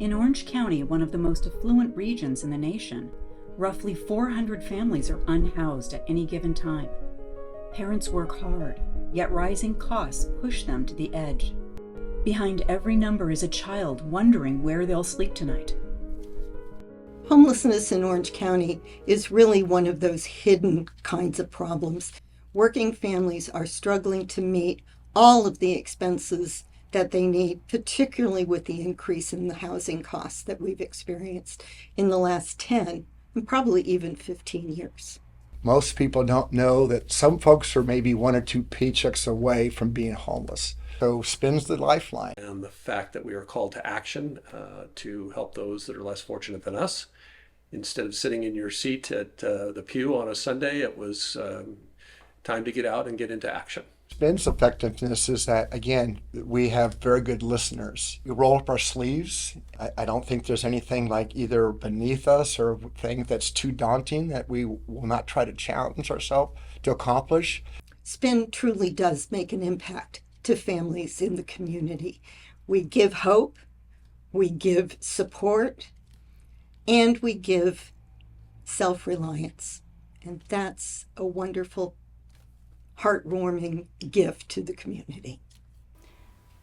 In Orange County, one of the most affluent regions in the nation, roughly 400 families are unhoused at any given time. Parents work hard, yet rising costs push them to the edge. Behind every number is a child wondering where they'll sleep tonight. Homelessness in Orange County is really one of those hidden kinds of problems. Working families are struggling to meet all of the expenses that they need, particularly with the increase in the housing costs that we've experienced in the last 10 and probably even 15 years. Most people don't know that some folks are maybe one or two paychecks away from being homeless. So SPIN's the lifeline. And the fact that we are called to action to help those that are less fortunate than us. Instead of sitting in your seat at the pew on a Sunday, it was time to get out and get into action. SPIN's effectiveness is that, again, we have very good listeners. We roll up our sleeves. I don't think there's anything like either beneath us or thing that's too daunting that we will not try to challenge ourselves to accomplish. SPIN truly does make an impact to families in the community. We give hope, we give support, and we give self-reliance. And that's a wonderful, heartwarming gift to the community.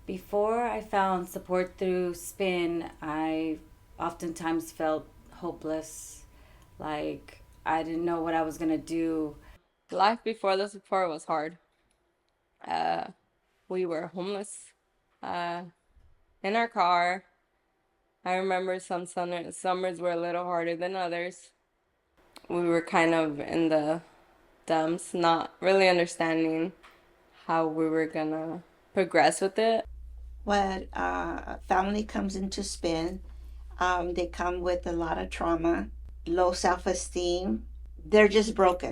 Before I found support through SPIN, I oftentimes felt hopeless, like I didn't know what I was going to do. Life before the support was hard. We were homeless in our car. I remember some summers were a little harder than others. We were kind of in the dumps, not really understanding how we were gonna progress with it. When a family comes into SPIN, they come with a lot of trauma, low self-esteem. They're just broken,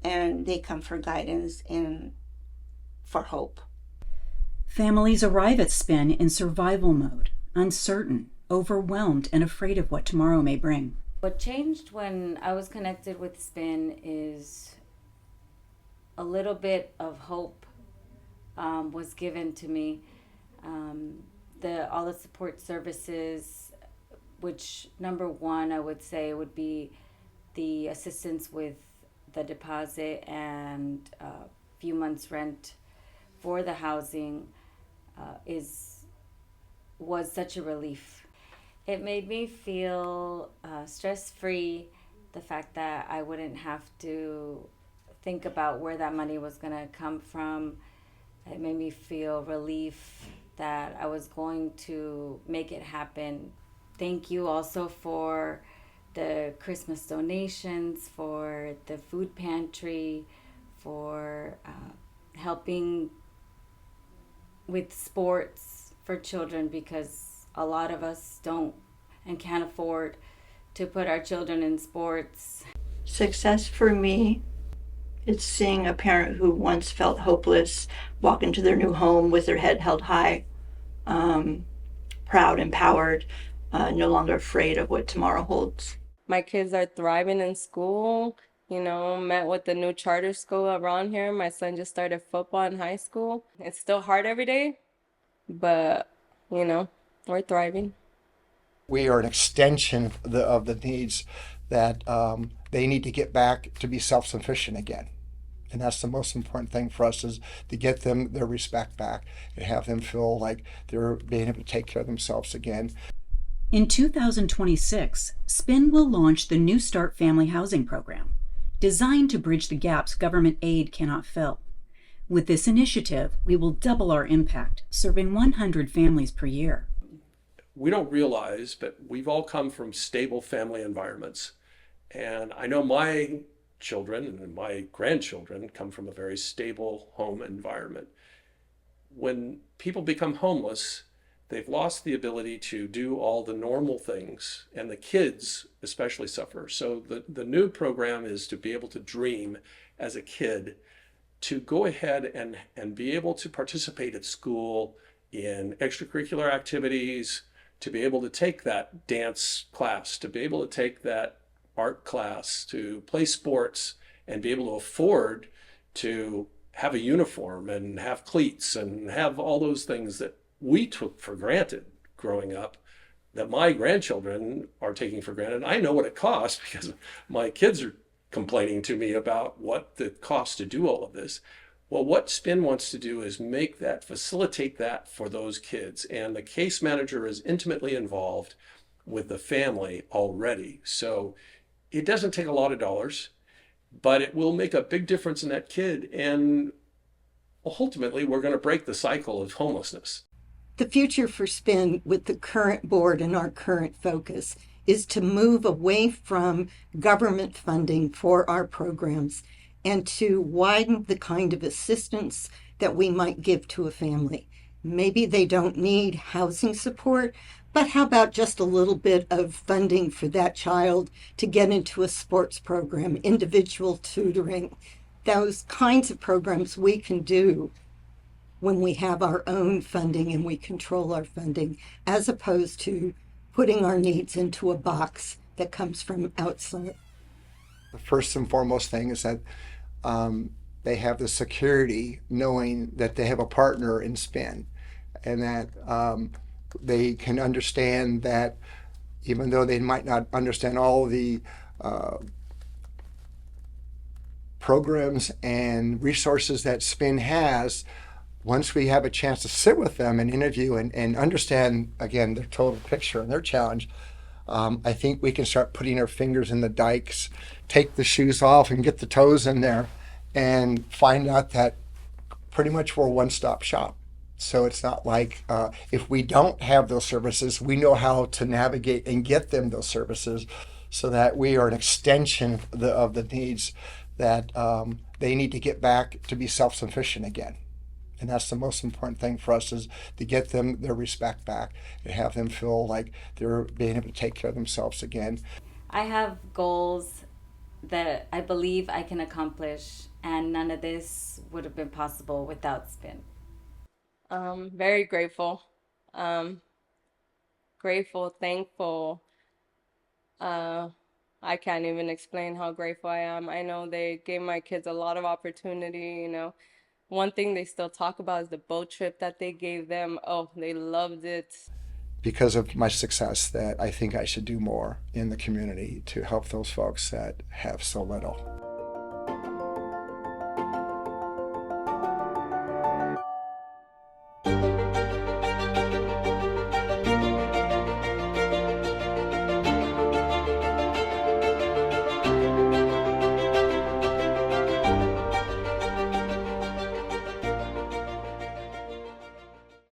and they come for guidance and for hope. Families arrive at SPIN in survival mode, uncertain, overwhelmed, and afraid of what tomorrow may bring. What changed when I was connected with SPIN is a little bit of hope was given to me. All the support services, which number one, I would say would be the assistance with the deposit and a few months rent for the housing, was such a relief. It made me feel stress-free, the fact that I wouldn't have to think about where that money was going to come from. It made me feel relief that I was going to make it happen. Thank you also for the Christmas donations, for the food pantry, for helping with sports for children, because a lot of us don't and can't afford to put our children in sports. Success for me, it's seeing a parent who once felt hopeless walk into their new home with their head held high, proud, empowered, no longer afraid of what tomorrow holds. My kids are thriving in school, met with the new charter school around here. My son just started football in high school. It's still hard every day, but, we're thriving. We are an extension of the needs that they need to get back to be self-sufficient again. And that's the most important thing for us, is to get them their respect back and have them feel like they're being able to take care of themselves again. In 2026, SPIN will launch the New Start Family Housing Program, designed to bridge the gaps government aid cannot fill. With this initiative, we will double our impact, serving 100 families per year. We don't realize, but we've all come from stable family environments. And I know my children and my grandchildren come from a very stable home environment. When people become homeless, they've lost the ability to do all the normal things, and the kids especially suffer. So the new program is to be able to dream as a kid, to go ahead and be able to participate at school in extracurricular activities, to be able to take that dance class, to be able to take that art class, to play sports, and be able to afford to have a uniform and have cleats and have all those things that we took for granted growing up. that my grandchildren are taking for granted. I know what it costs because my kids are complaining to me about what the cost to do all of this. Well, what Spin wants to do is facilitate that for those kids. And the case manager is intimately involved with the family already. So it doesn't take a lot of dollars, but it will make a big difference in that kid. And ultimately, we're going to break the cycle of homelessness. The future for Spin with the current board and our current focus is to move away from government funding for our programs and to widen the kind of assistance that we might give to a family. Maybe they don't need housing support, but how about just a little bit of funding for that child to get into a sports program, individual tutoring, those kinds of programs we can do when we have our own funding and we control our funding, as opposed to putting our needs into a box that comes from outside. The first and foremost thing is that they have the security knowing that they have a partner in Spin, and that they can understand that even though they might not understand all the programs and resources that Spin has, once we have a chance to sit with them and interview and understand, again, their total picture and their challenge, I think we can start putting our fingers in the dikes, take the shoes off and get the toes in there, and find out that pretty much we're a one-stop shop. So it's not like if we don't have those services, we know how to navigate and get them those services, so that we are an extension of the needs that they need to get back to be self-sufficient again. And that's the most important thing for us, is to get them their respect back and have them feel like they're being able to take care of themselves again. I have goals that I believe I can accomplish, and none of this would have been possible without Spin. Very grateful. Grateful, thankful. I can't even explain how grateful I am. I know they gave my kids a lot of opportunity, you know. One thing they still talk about is the boat trip that they gave them. Oh, they loved it. Because of my success, that I think I should do more in the community to help those folks that have so little.